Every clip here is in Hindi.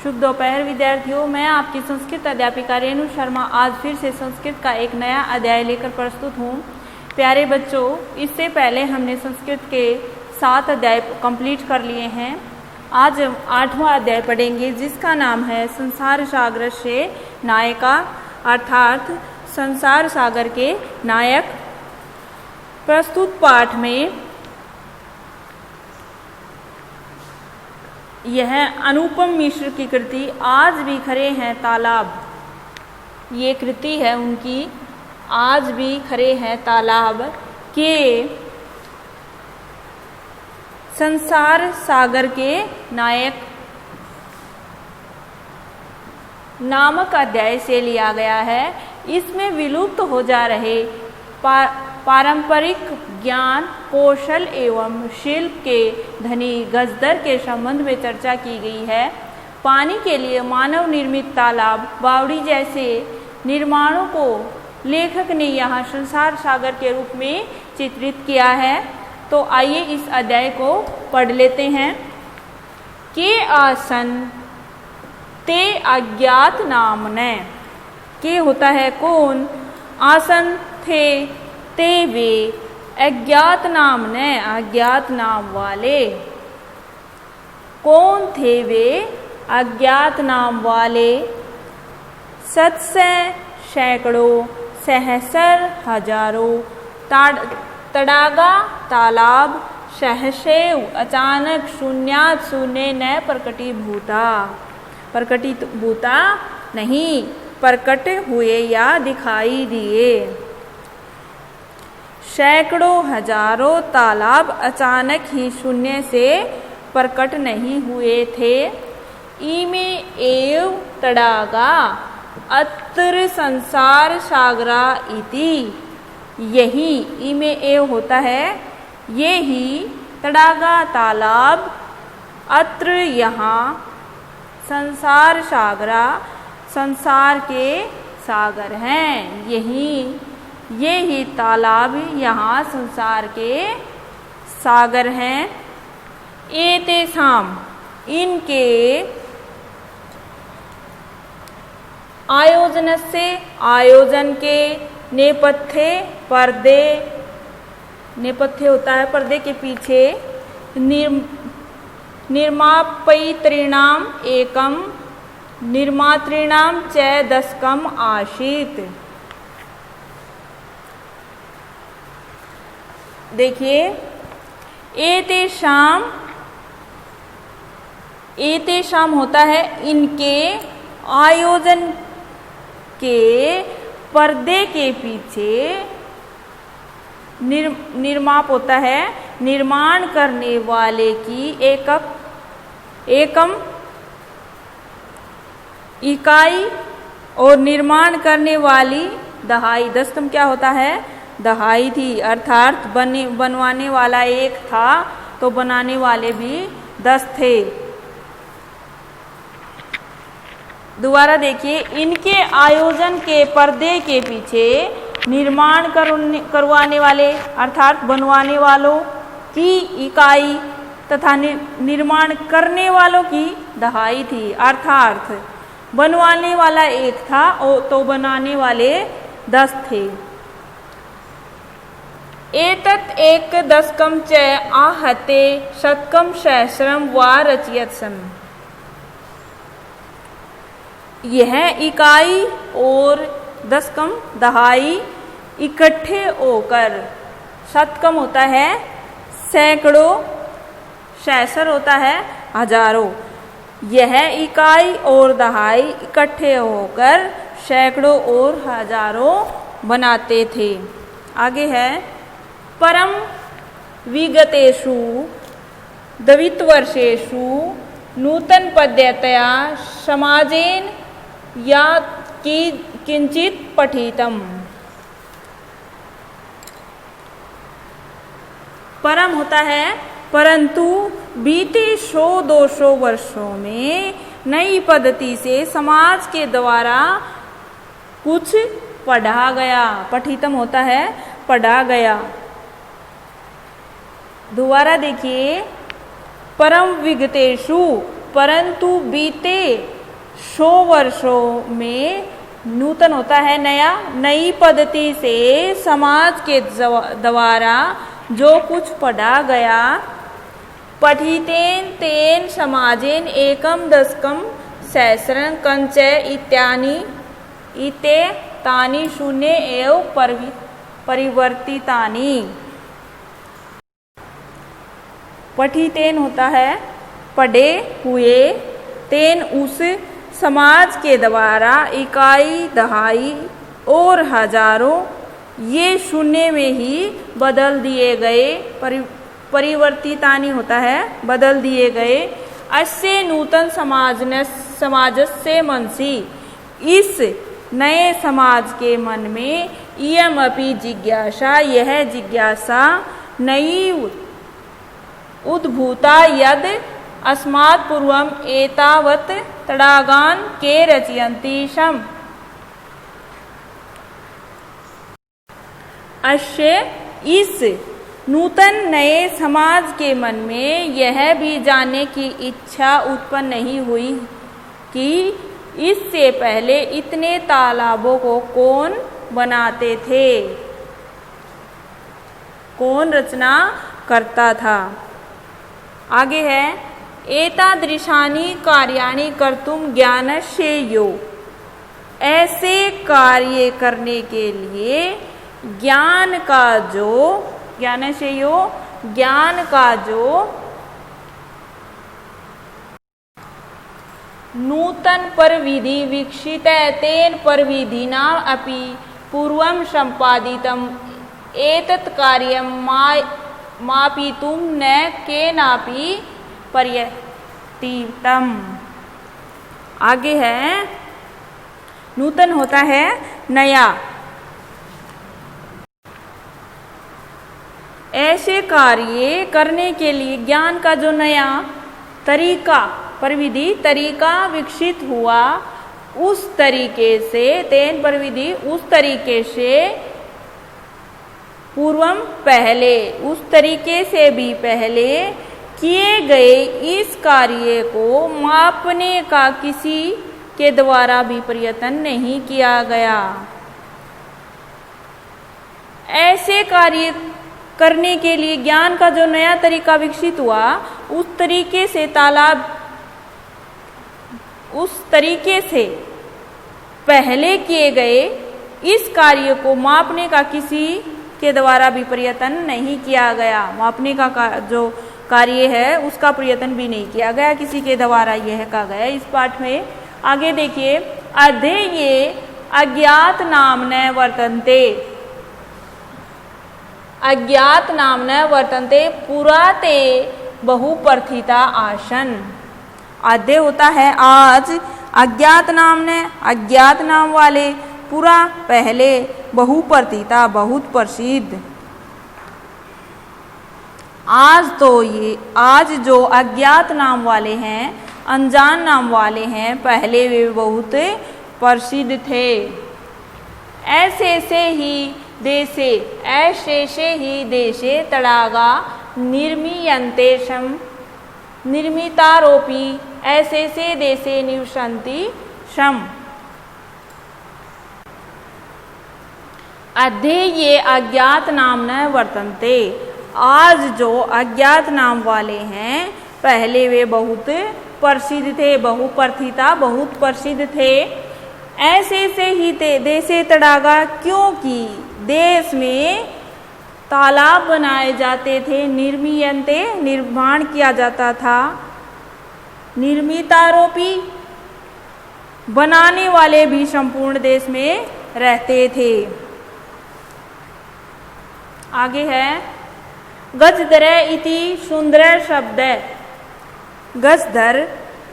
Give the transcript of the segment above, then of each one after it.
शुभ दोपहर विद्यार्थियों, मैं आपकी संस्कृत अध्यापिका रेणु शर्मा आज फिर से संस्कृत का एक नया अध्याय लेकर प्रस्तुत हूँ। प्यारे बच्चों, इससे पहले हमने संस्कृत के 7 अध्याय कंप्लीट कर लिए हैं। आज 8वां अध्याय पढ़ेंगे जिसका नाम है संसार सागर से नायका, अर्थात संसार सागर के नायक। प्रस्तुत पाठ में यह अनुपम मिश्र की कृति आज भी खरे हैं तालाब, ये कृति है उनकी, आज भी खरे हैं तालाब के संसार सागर के नायक नामक अध्याय से लिया गया है। इसमें विलुप्त हो जा रहे पारंपरिक ज्ञान, कौशल एवं शिल्प के धनी गजदर के संबंध में चर्चा की गई है। पानी के लिए मानव निर्मित तालाब, बावड़ी जैसे निर्माणों को लेखक ने यहाँ संसार सागर के रूप में चित्रित किया है। तो आइए इस अध्याय को पढ़ लेते हैं। के आसन ते अज्ञात नामने, के होता है कौन, आसन थे ते वे, अज्ञात नाम ने अज्ञात नाम वाले। कौन थे वे अज्ञात नाम वाले? सत्सै सैकड़ों, सहस्र हजारों, तड़ागा तालाब, सहसेव अचानक, शून्यात शून्य न प्रकटीभूता, प्रकटीभूता नहीं, प्रकट हुए या दिखाई दिए। सैकड़ों हजारों तालाब अचानक ही शून्य से प्रकट नहीं हुए थे। इमे एव तड़ागा अत्र संसार सागरा इति, यही इमे एव होता है ये ही, तड़ागा तालाब, अत्र यहाँ, संसार सागरा संसार के सागर हैं, ये ही तालाब यहाँ संसार के सागर हैं। एतेषाम इनके, आयोजन से आयोजन के, नेपथ्य पर्दे, नेपथ्य होता है पर्दे के पीछे, निर्मापयितॄणाम एकम, निर्मातॄणाम च दशकम आसीत। देखिए, एतेषाम, एतेषाम होता है इनके, आयोजन के, पर्दे के पीछे, निर्माप होता है निर्माण करने वाले की, एकम इकाई, और निर्माण करने वाली दहाई। दशकम क्या होता है? दहाई थी, अर्थात बनवाने वाला एक था तो बनाने वाले भी 10 थे। दोबारा देखिए, इनके आयोजन के पर्दे के पीछे निर्माण करवाने वाले अर्थात बनवाने वालों की इकाई तथा निर्माण करने वालों की दहाई थी, अर्थात बनवाने वाला एक था तो बनाने वाले 10 थे। एतत् एक दशकम च आहते शतकम सहस्रम वा रचयत्सम, यह इकाई और दशकम दहाई इकट्ठे होकर, शतकम होता है सैकड़ों, सहस्र होता है हजारों, यह इकाई और दहाई इकट्ठे होकर सैकड़ों और हजारों बनाते थे। आगे है, परम विगतेषु द्वित्वर्षेषु नूतन पद्धत्या समाजेन या किंचित पठितम। परम होता है परंतु, बीते 100-200 वर्षों में नई पद्धति से समाज के द्वारा कुछ पढ़ा गया। पठितम होता है पढ़ा गया। दोबारा देखिए, परम विगतेषु परंतु बीते 100 वर्षों में नूतन होता है नया, नई पद्धति से समाज के द्वारा जो कुछ पढ़ा गया, पठितेन तेन समाजेन एकम दशकम सहस्रं कंचय इत्यानि इते तानि शून्य एव परिवर्तितानि। पठितेन होता है पढ़े हुए, तेन उस समाज के द्वारा इकाई दहाई और हजारों ये शून्य में ही बदल दिए गए। परिवर्तितानि होता है बदल दिए गए। अस्य नूतन समाजस्य मनसि, इस नए समाज के मन में इयमपि जिज्ञासा, यह जिज्ञासा नई उद्भूता यद अस्मात् पूर्वम एतावत् तडागान के रचयन्ति शम। अस्य, इस नूतन नए समाज के मन में यह भी जानने की इच्छा उत्पन्न नहीं हुई कि इससे पहले इतने तालाबों को कौन बनाते थे, कौन रचना करता था। आगे है एतादृशानि कार्याणि कर्तुम ज्ञानस्य यो, ऐसे कार्य करने के लिए ज्ञान का जो, ज्ञानस्य यो, ज्ञान का जो नूतन परविधि विकसित तेन परविधिना अपि पूर्वं संपादितम् एतत् कार्यं मापितुं न केनापि पर्यतितम्। आगे है नूतन होता है नया। ऐसे कार्य करने के लिए ज्ञान का जो नया तरीका, परविधि तरीका विकसित हुआ, उस तरीके से तेन परविधि, उस तरीके से पूर्वम पहले, उस तरीके से भी पहले किए गए इस कार्य को मापने का किसी के द्वारा भी प्रयत्न नहीं किया गया। ऐसे कार्य करने के लिए ज्ञान का जो नया तरीका विकसित हुआ, उस तरीके से तालाब, उस तरीके से पहले किए गए इस कार्य को मापने का किसी के द्वारा भी प्रयत्न नहीं किया गया। मापने का जो कार्य है उसका प्रयत्न भी नहीं किया गया, किसी के द्वारा यह कहा गया इस पाठ में। आगे देखिए, अध्येये अज्ञात नाम्नः वर्तन्ते, अज्ञात नाम्नः वर्तन्ते पुरा ते बहुप्रथिता आसन। अध्यय होता है आज, अज्ञात नाम्नः अज्ञात नाम वाले, पुरा पहले, बहुप्रथिता बहुत प्रसिद्ध। आज तो ये, आज जो अज्ञात नाम वाले हैं, अनजान नाम वाले हैं, पहले वे बहुत प्रसिद्ध थे। ऐसे से ही देशे, ऐसे से ही देशे तड़ागा निर्मीयन्ते शम, निर्मितारोपी ऐसे से देशे निवसन्ति शम। अध्येये अज्ञात नाम्नः वर्तन्ते, आज जो अज्ञात नाम वाले हैं, पहले वे बहुत प्रसिद्ध थे, बहुप्रथिता बहुत प्रसिद्ध थे। ऐसे से ही देशे तड़ागा, क्योंकि देश में तालाब बनाए जाते थे, निर्मीयन्ते निर्माण किया जाता था, निर्मितारोपी बनाने वाले भी संपूर्ण देश में रहते थे। आगे है गजधर इति सुंदर शब्द। गजधर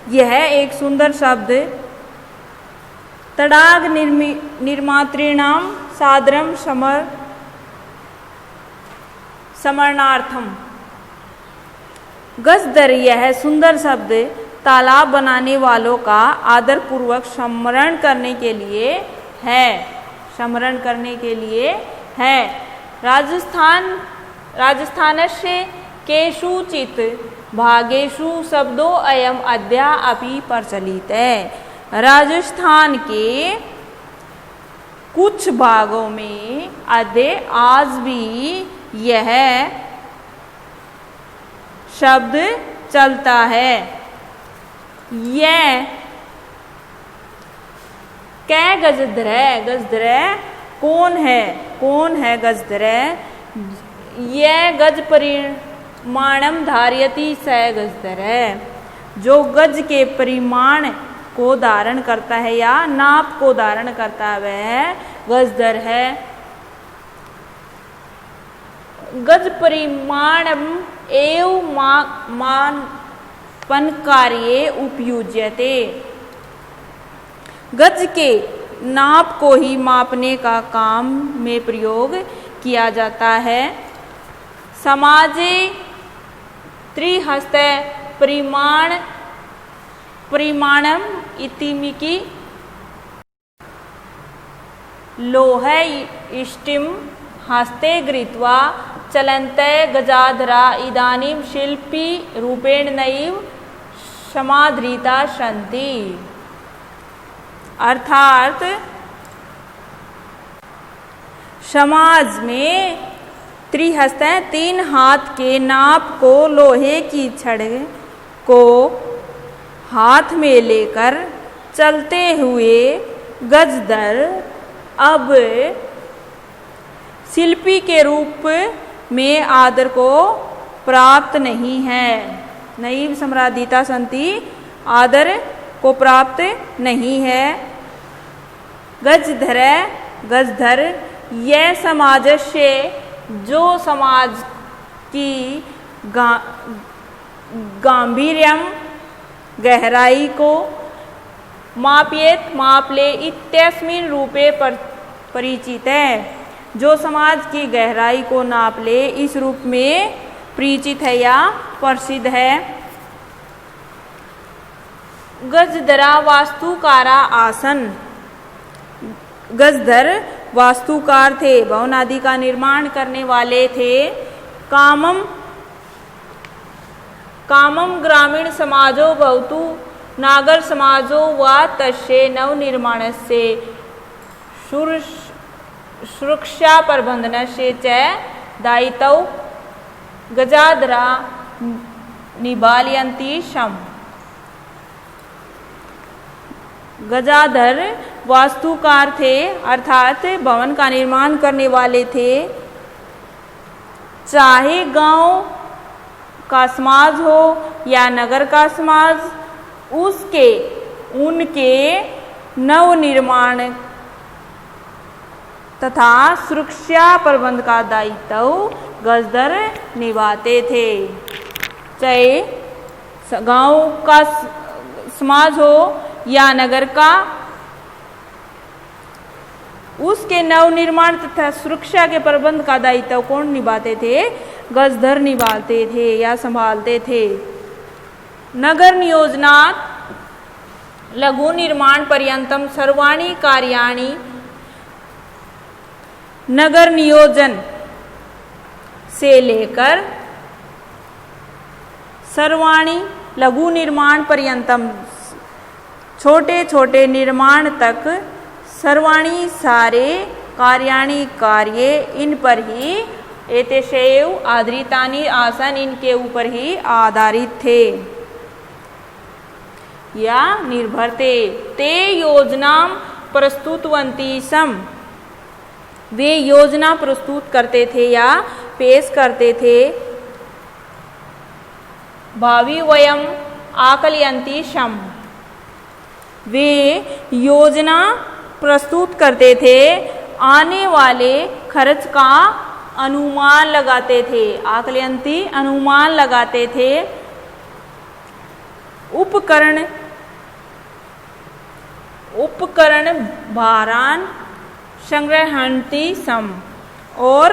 यह एक सुंदर शब्द, तड़ाग निर्मातृणाम सादरम समरणार्थम। गजधर यह सुंदर शब्द तालाब बनाने वालों का आदर पूर्वक स्मरण करने के लिए है, स्मरण करने के लिए है। राजस्थानस्य केषुचित् भागेषु शब्दो अयम अद्या अपि प्रचलित है। राजस्थान के कुछ भागों में आज भी यह शब्द चलता है। यह कै गजधरै, गजधरै कौन है गजधरै? यह गज परिमाणम धारयति स गजधरै, जो गज के परिमाण को धारण करता है या नाप को धारण करता है वह गजधर है। गज परिमाणम एव मापन कार्ये उपयुज्यते, गज के नाप को ही मापने का काम में प्रयोग किया जाता है। समाजे त्रिहस्ते परिमाणम इतिमिकी लोह इष्टिम हस्ते गृहीत्वा चलन्ते गजाधरा इदानीं शिल्पी रूपेण नैव समाधृता सन्ति। अर्थात समाज में त्रिहस्ते 3 हाथ के नाप को लोहे की छड़ को हाथ में लेकर चलते हुए गजधर अब शिल्पी के रूप में आदर को प्राप्त नहीं है। नैव सम्राधिता संति, आदर को प्राप्त नहीं है। गजधर यह समाज से, जो समाज की गांभीर्यम गहराई को माप ले इत्यस्मिन् रूपे परिचित है, जो समाज की गहराई को नाप ले इस रूप में परिचित है या प्रसिद्ध है। गजधरा वास्तुकारा आसन, गजधर वास्तुकार थे, भवन आदि का निर्माण करने वाले थे। कामम ग्रामीण समाजो भवतु नागर समाजो वा तस्य नवनिर्माणस्य सुरक्षा प्रबंधनस्य च दायित्वं गजाधरा निभालयन्ति स्म। गजाधर वास्तुकार थे, अर्थात भवन का निर्माण करने वाले थे। चाहे गांव का समाज हो या नगर का समाज, उनके नवनिर्माण तथा सुरक्षा प्रबंध का दायित्व गजधर निभाते थे। चाहे गांव का समाज हो या नगर का, उसके नवनिर्माण तथा सुरक्षा के प्रबंध का दायित्व कौन निभाते थे? गजधर निभाते थे या संभालते थे। नगर नियोजनात् लघु निर्माण पर्यंतम सर्वाणि कार्याणि, नगर नियोजन से लेकर सर्वाणि लघु निर्माण पर्यंतम, छोटे छोटे निर्माण तक, सर्वाणि सारे, कार्याणि कार्य, इन पर ही एतेषेव आधारितानि आसन, इनके ऊपर ही आधारित थे या निर्भर थे। ते योजना प्रस्तुतवन्ति सम, वे योजना प्रस्तुत करते थे या पेश करते थे। भावी वयम आकलयन्ति सम, वे योजना प्रस्तुत करते थे, आने वाले खर्च का अनुमान लगाते थे। आकलयन्ति अनुमान लगाते थे। उपकरण भारान संग्रहन्ति सम, और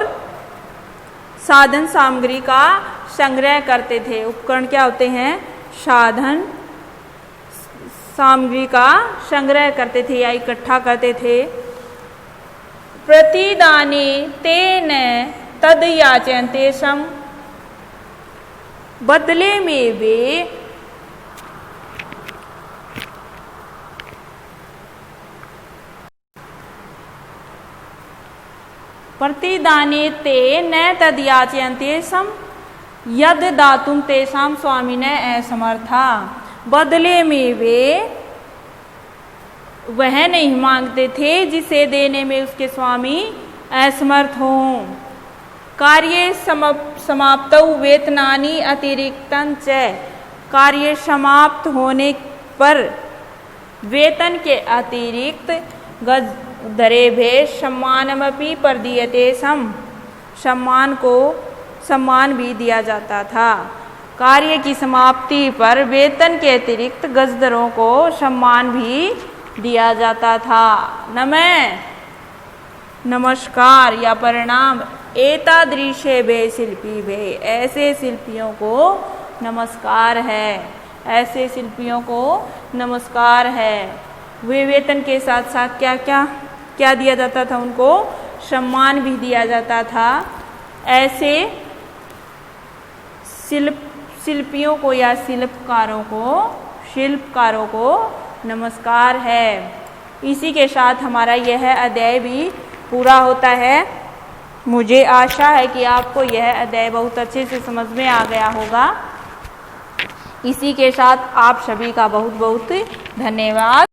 साधन सामग्री का संग्रह करते थे। उपकरण क्या होते हैं? साधन सामग्री का संग्रह करते थे या इकट्ठा करते थे। प्रतिदाने तेन तद याचन्ते सम, बदले में वे प्रतिदाने ते न तद्याचयन्ते सम यद दातुम तेषाम स्वामिने असमर्था। बदले में वे वह नहीं मांगते थे जिसे देने में उसके स्वामी असमर्थ हों। कार्य समाप्तौ वेतनानि अतिरिक्तं च। कार्य समाप्त होने पर वेतन के अतिरिक्त गजधरेभे सम्मानमपि प्रदीयते सम। सम्मान भी दिया जाता था। कार्य की समाप्ति पर वेतन के अतिरिक्त गजदरों को सम्मान भी दिया जाता था। नमस्कार या प्रणाम। एतादृशे भे शिल्पी भे, ऐसे शिल्पियों को नमस्कार है। ऐसे शिल्पियों को नमस्कार है। वे वेतन के साथ साथ क्या दिया जाता था? उनको सम्मान भी दिया जाता था। ऐसे शिल्पियों को या शिल्पकारों को नमस्कार है। इसी के साथ हमारा यह अध्याय भी पूरा होता है। मुझे आशा है कि आपको यह अध्याय बहुत अच्छे से समझ में आ गया होगा। इसी के साथ आप सभी का बहुत बहुत धन्यवाद।